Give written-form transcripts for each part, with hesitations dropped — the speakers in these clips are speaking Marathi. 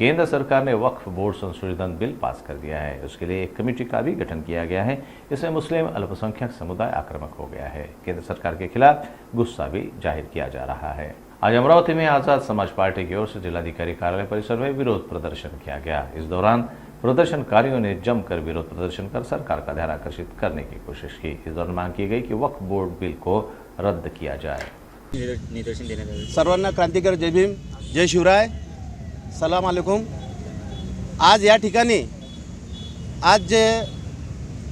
केंद्र सरकार ने वक्फ बोर्ड संशोधन बिल पास कर दिया है। उसके लिए एक कमेटी का भी गठन किया गया है। इसमें मुस्लिम अल्पसंख्यक समुदाय आक्रामक हो गया है। केंद्र सरकार के खिलाफ गुस्सा भी जाहिर किया जा रहा है। आज अमरावती में आजाद समाज पार्टी की ओर से जिलाधिकारी कार्यालय परिसर में विरोध प्रदर्शन किया गया। इस दौरान प्रदर्शनकारियों ने जमकर विरोध प्रदर्शन कर सरकार का ध्यान आकर्षित करने की कोशिश की। इस दौरान मांग की गई कि वक्फ बोर्ड बिल को रद्द किया जाए। निदर्शन देण्यात सर्वांना क्रांतिकारी जय भीम, जय शिवराय, सलाम अलैकुम। आज या ठिकाणी आज जे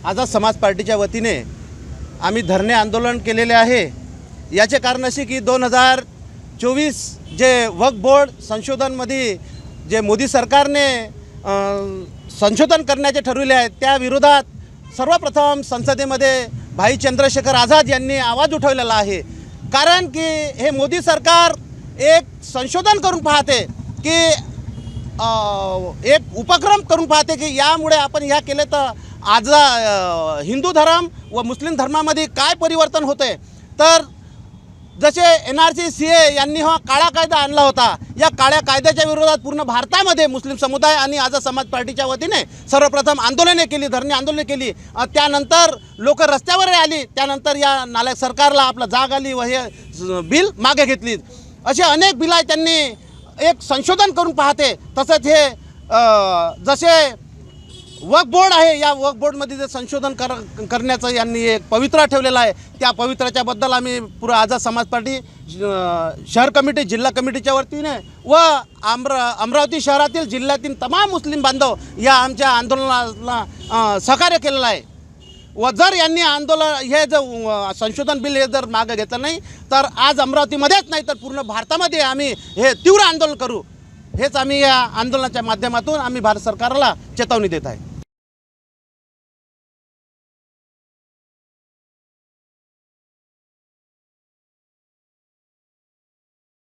आझाद समाज पार्टीच्या वतीने आम्ही धरणे आंदोलन केलेले आहे। याचे कारण असे की 2024 जे वक्फ बोर्ड संशोधनमध्ये जे मोदी सरकारने संशोधन करण्याचे ठरविले आहे त्या विरोधात सर्वप्रथम संसदेमध्ये भाई चंद्रशेखर आझाद यांनी आवाज उठवलेला आहे। कारण की हे मोदी सरकार एक संशोधन करून पाहते की एक उपक्रम करून पाहते की यामुळे आपण ह्या केले तर आज हिंदू धर्म व मुस्लिम धर्मामध्ये काय परिवर्तन होते। तर जसे NRC CA यांनी हा काळा कायदा आणला होता, या काळ्या कायद्याच्या विरोधात पूर्ण भारतामध्ये मुस्लिम समुदाय आणि आझाद समाज पार्टीच्या वतीने सर्वप्रथम आंदोलने केली, धरणे आंदोलने केली। त्यानंतर लोक रस्त्यावर आली, त्यानंतर या नालायक सरकारला आपला जाग आली व हे बिल मागे घेतली। असे अनेक बिल त्यांनी एक संशोधन करून पाहते। तसंच हे जसे वक्फ बोर्ड आहे, या वक्फ बोर्डमध्ये जे संशोधन करण्याचं यांनी एक पवित्रा ठेवलेला आहे, त्या पवित्राच्या बद्दल आम्ही पूर्ण आझाद समाज पार्टी शहर कमिटी, जिल्हा कमिटीच्या वतीने व अमरावती शहरातील जिल्ह्यातील तमाम मुस्लिम बांधव या आमच्या आंदोलनाला सहकार्य केलेलं आहे। व जर यांनी आंदोलन हे जर संशोधन बिल हे जर मागे घेतलं नाही तर आज अमरावतीमध्येच नाही तर पूर्ण भारतामध्ये आम्ही हे तीव्र आंदोलन करू। हेच आम्ही या आंदोलनाच्या माध्यमातून आम्ही भारत सरकारला चेतावणी देत आहे।